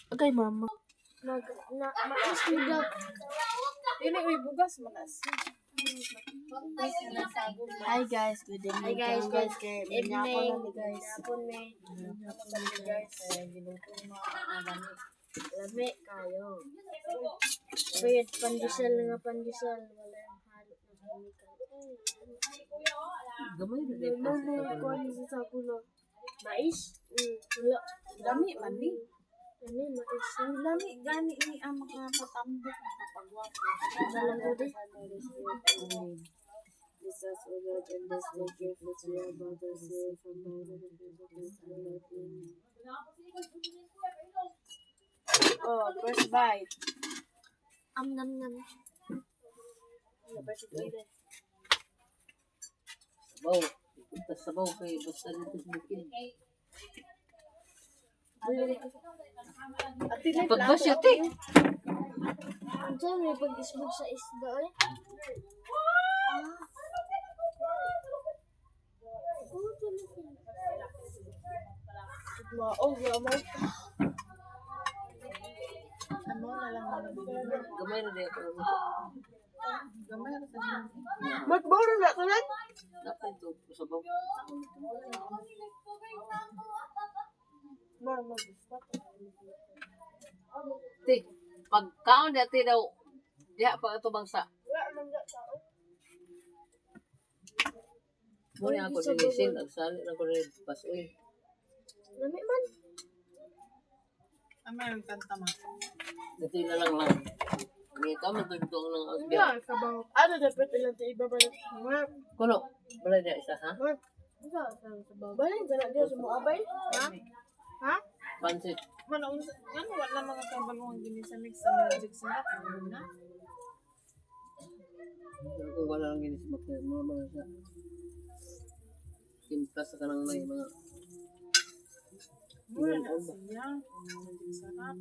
Okay, mama. Mais daw. Dili may bugas manas. Hi guys, good evening. Hi guys, guys. Kay evening. na ni guys. Hapon may. Guys, ginutom mo ang lami kayo. Wait, pandesal nga pandesal. Wala yung halo na chemical. Gamay na din. Ko ni sa kulo. Mais? Wala. Dami man ni. Ano mais? Ang dami gani ni ang makapatambok makapagwapo. Dalang ko di. Jesus, O Lord, and this day give us your brother say from by the goodness and love in. Oh, first bite. Nam. Sabaw. Ito sabaw kay basta dito sa bukin. Pagbasyot eh. Diyan may pag-isbog sa isda eh. Wow, gamay. Ano na lang nalabigyan. Gamay na din. Gamay na sa Magboro na ko lang. Dapat ito sabaw. Ti, pagkaon dati daw. Diha pa ito bangsa. Muna ako dinisin. Nagsali na ko rin pasoy. Lami man. Ang kanta ma. Dito na lang lang. Ngita mo tugtong ng asbiya. Ano sabaw? Ano dapat ilang sa iba ba? Kuno, wala niya isa ha? Ano sabaw? Balay dala dia sa mga abay? Ha? Pansit. Ano wala mga kabalong ginisamig sa magic sarap na. Kung wala lang ginis bakit mga sa timpla sa kanang may mga Mura na siya. Magic sarap.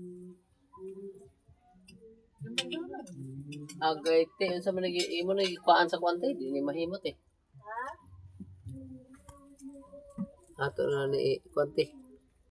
agay te sa manigi imo na ikuan sa kwante di ni mahimot eh. Ato na ni kwante.